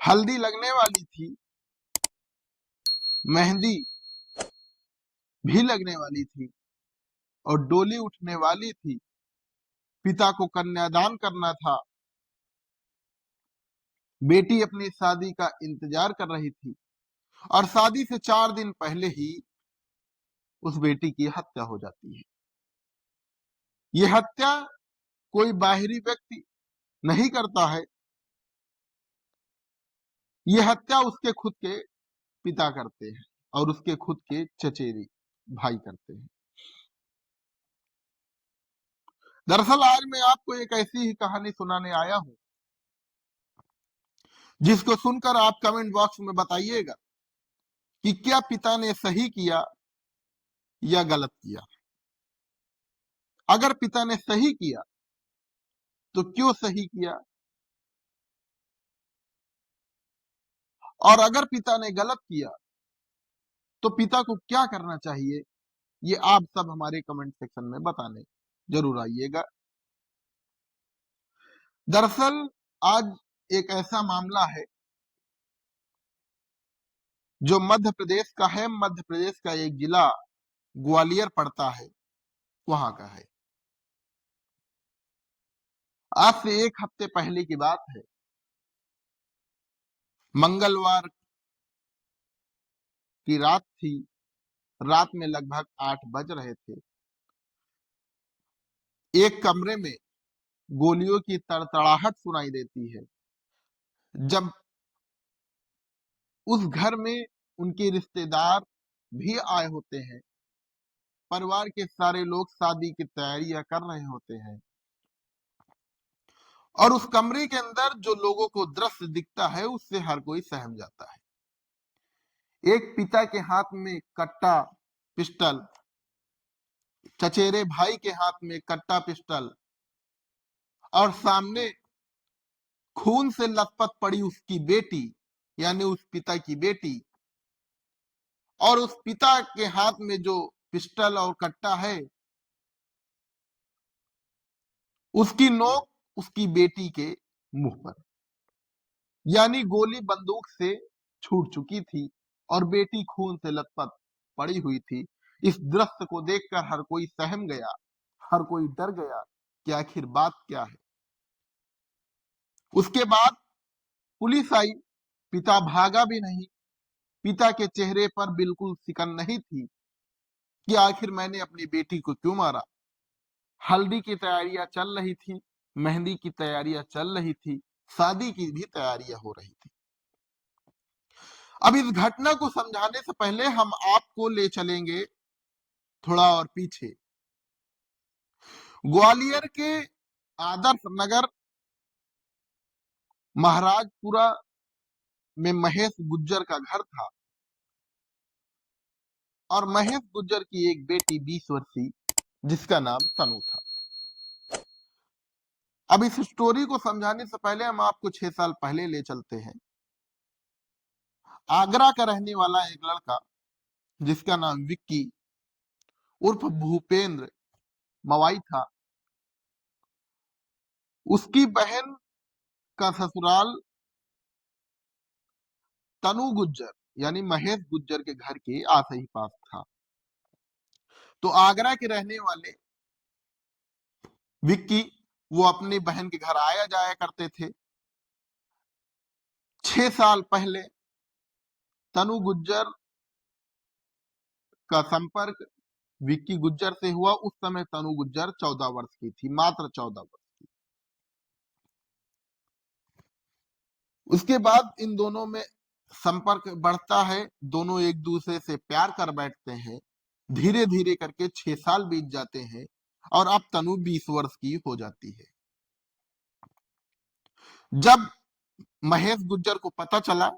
हल्दी लगने वाली थी, मेहंदी भी लगने वाली थी और डोली उठने वाली थी। पिता को कन्यादान करना था। बेटी अपनी शादी का इंतजार कर रही थी और शादी से 4 दिन पहले ही उस बेटी की हत्या हो जाती है। ये हत्या कोई बाहरी व्यक्ति नहीं करता है, ये हत्या उसके खुद के पिता करते हैं और उसके खुद के चचेरे भाई करते हैं। दरअसल आज मैं आपको एक ऐसी ही कहानी सुनाने आया हूं जिसको सुनकर आप कमेंट बॉक्स में बताइएगा कि क्या पिता ने सही किया या गलत किया। अगर पिता ने सही किया तो क्यों सही किया, और अगर पिता ने गलत किया तो पिता को क्या करना चाहिए, ये आप सब हमारे कमेंट सेक्शन में बताने जरूर आइएगा। दरअसल आज एक ऐसा मामला है जो मध्य प्रदेश का है। मध्य प्रदेश का एक जिला ग्वालियर पड़ता है, वहां का है। आज से 1 हफ्ते पहले की बात है। मंगलवार की रात थी। रात में लगभग 8 बज रहे थे। एक कमरे में गोलियों की तड़तड़ाहट सुनाई देती है। जब उस घर में उनके रिश्तेदार भी आए होते हैं, परिवार के सारे लोग शादी की तैयारियां कर रहे होते हैं, और उस कमरे के अंदर जो लोगों को दृश्य दिखता है उससे हर कोई सहम जाता है। एक पिता के हाथ में कट्टा पिस्टल, चचेरे भाई के हाथ में कट्टा पिस्टल, और सामने खून से लथपथ पड़ी उसकी बेटी, यानी उस पिता की बेटी, और उस पिता के हाथ में जो पिस्टल और कट्टा है उसकी नोक उसकी बेटी के मुंह पर, यानी गोली बंदूक से छूट चुकी थी और बेटी खून से लथपथ पड़ी हुई थी। इस दृश्य को देखकर हर कोई सहम गया, हर कोई डर गया कि आखिर बात क्या है। उसके बाद पुलिस आई। पिता भागा भी नहीं। पिता के चेहरे पर बिल्कुल सिकन नहीं थी कि आखिर मैंने अपनी बेटी को क्यों मारा। हल्दी की तैयारियां चल रही थी, मेहंदी की तैयारियां चल रही थी, शादी की भी तैयारियां हो रही थी। अब इस घटना को समझाने से पहले हम आपको ले चलेंगे थोड़ा और पीछे। ग्वालियर के आदर्श नगर महाराजपुरा में महेश गुज्जर का घर था, और महेश गुज्जर की एक बेटी 20 वर्षीय जिसका नाम तनु था। अब इस स्टोरी को समझाने से पहले हम आपको 6 साल पहले ले चलते हैं। आगरा का रहने वाला एक लड़का जिसका नाम विक्की उर्फ भूपेंद्र मवाई था, उसकी बहन का ससुराल तनु गुज्जर यानी महेश गुज्जर के घर के आस ही पास था। तो आगरा के रहने वाले विक्की वो अपनी बहन के घर आया जाया करते थे। 6 साल पहले तनु गुज्जर का संपर्क विक्की गुज्जर से हुआ। उस समय तनु गुज्जर 14 वर्ष की थी, मात्र 14 वर्ष। उसके बाद इन दोनों में संपर्क बढ़ता है, दोनों एक दूसरे से प्यार कर बैठते हैं। धीरे धीरे करके 6 साल बीत जाते हैं और अब तनु 20 वर्ष की हो जाती है। जब महेश गुज्जर को पता चला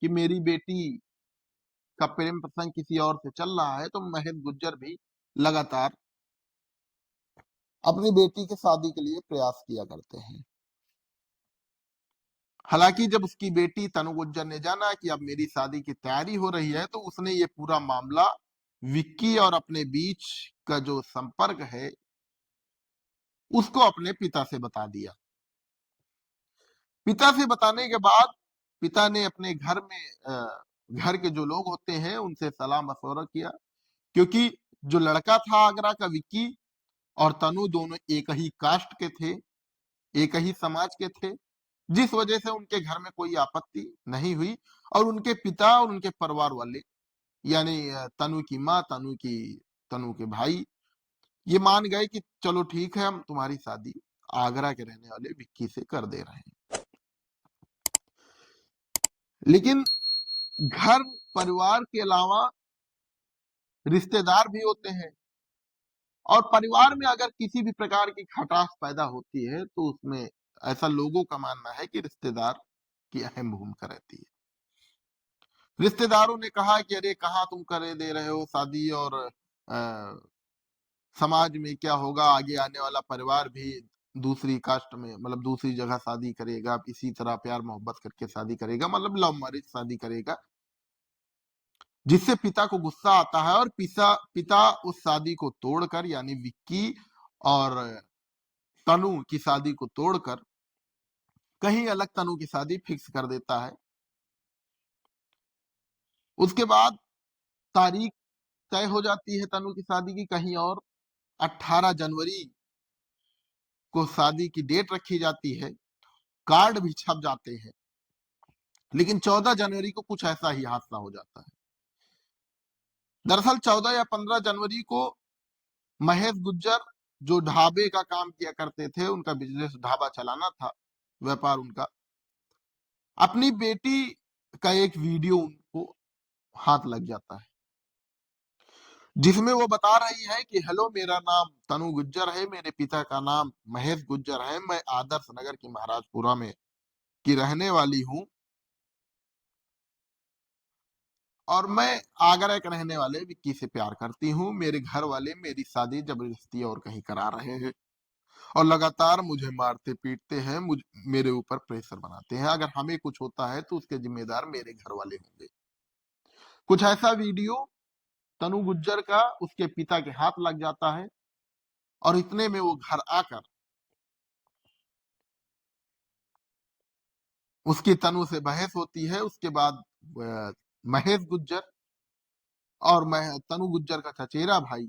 कि मेरी बेटी का प्रेम प्रसंग किसी और से चल रहा है, तो महेश गुज्जर भी लगातार अपनी बेटी के शादी के लिए प्रयास किया करते हैं। हालांकि जब उसकी बेटी तनु गुज्जर ने जाना कि अब मेरी शादी की तैयारी हो रही है, तो उसने ये पूरा मामला विक्की और अपने बीच का जो संपर्क है उसको अपने पिता से बता दिया। पिता से बताने के बाद पिता ने अपने घर में घर के जो लोग होते हैं उनसे सलाह मशवरा किया, क्योंकि जो लड़का था आगरा का विक्की और तनु दोनों एक ही कास्ट के थे, एक ही समाज के थे, जिस वजह से उनके घर में कोई आपत्ति नहीं हुई और उनके पिता और उनके परिवार वाले यानी तनु की माँ, तनु के भाई ये मान गए कि चलो ठीक है, हम तुम्हारी शादी आगरा के रहने वाले विक्की से कर दे रहे हैं। लेकिन घर परिवार के अलावा रिश्तेदार भी होते हैं और परिवार में अगर किसी भी प्रकार की खटास पैदा होती है तो उसमें ऐसा लोगों का मानना है कि रिश्तेदार की अहम भूमिका रहती है। रिश्तेदारों ने कहा कि अरे कहाँ तुम करे दे रहे हो शादी, और समाज में क्या होगा, आगे आने वाला परिवार भी दूसरी कास्ट में मतलब दूसरी जगह शादी करेगा, इसी तरह प्यार मोहब्बत करके शादी करेगा, मतलब लव मैरिज शादी करेगा, जिससे पिता को गुस्सा आता है और पिता उस शादी को तोड़कर यानी विक्की और तनु की शादी को तोड़कर कहीं अलग तनु की शादी फिक्स कर देता है। उसके बाद तारीख तय हो जाती है तनु की शादी की कहीं और, 18 जनवरी को शादी की डेट रखी जाती है, कार्ड भी छप जाते हैं। लेकिन 14 जनवरी को कुछ ऐसा ही हादसा हो जाता है। दरअसल 14 या 15 जनवरी को महेश गुज्जर जो ढाबे का काम किया करते थे, उनका बिजनेस ढाबा चलाना था, व्यापार उनका, अपनी बेटी का एक वीडियो उनको हाथ लग जाता है, जिसमें वो बता रही है कि हेलो मेरा नाम तनु गुज्जर है, मेरे पिता का नाम महेश गुज्जर है, मैं आदर्श नगर की महाराजपुरा में की रहने वाली हूँ और मैं आगरा के रहने वाले विक्की से प्यार करती हूँ। मेरे घर वाले मेरी शादी जबरदस्ती और कहीं करा रहे हैं और लगातार मुझे मारते पीटते हैं, मेरे ऊपर प्रेशर बनाते हैं। अगर हमें कुछ होता है तो उसके जिम्मेदार मेरे घर वाले होंगे। कुछ ऐसा वीडियो तनु गुज्जर का उसके पिता के हाथ लग जाता है और इतने में वो घर आकर उसकी तनु से बहस होती है। उसके बाद महेश गुज्जर और तनु गुज्जर का चचेरा भाई,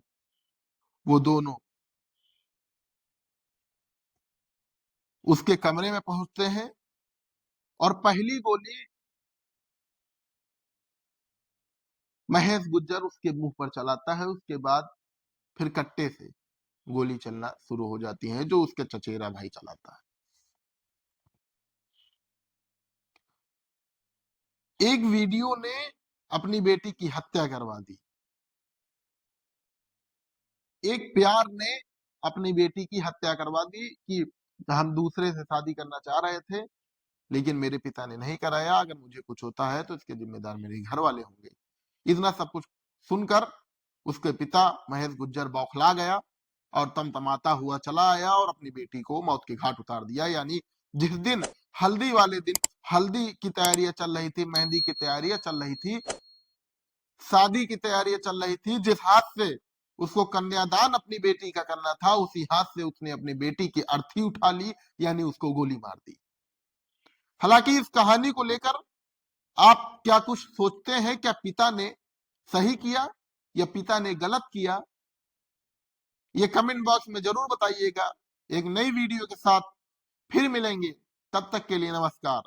वो दोनों उसके कमरे में पहुंचते हैं और पहली गोली महेश गुज्जर उसके मुंह पर चलाता है। उसके बाद फिर कट्टे से गोली चलना शुरू हो जाती है जो उसके चचेरा भाई चलाता है। एक वीडियो ने अपनी बेटी की हत्या करवा दी, एक प्यार ने अपनी बेटी की हत्या करवा दी कि हम दूसरे से शादी करना चाह रहे थे लेकिन मेरे पिता ने नहीं कराया, अगर मुझे कुछ होता है तो इसके जिम्मेदार मेरे घर वाले होंगे। इतना सब कुछ सुनकर उसके पिता महेश गुज्जर बौखला गया और तमतमाता हुआ चला आया और अपनी बेटी को मौत के घाट उतार दिया। यानी जिस दिन हल्दी वाले दिन हल्दी की तैयारियां चल रही थी, मेहंदी की तैयारियां चल रही थी, शादी की तैयारियां चल रही थी, जिस हाथ से उसको कन्यादान अपनी बेटी का करना था उसी हाथ से उसने अपनी बेटी की अर्थी उठा ली, यानी उसको गोली मार दी। हालांकि इस कहानी को लेकर आप क्या कुछ सोचते हैं? क्या पिता ने सही किया या पिता ने गलत किया? ये कमेंट बॉक्स में जरूर बताइएगा। एक नई वीडियो के साथ फिर मिलेंगे, तब तक के लिए नमस्कार।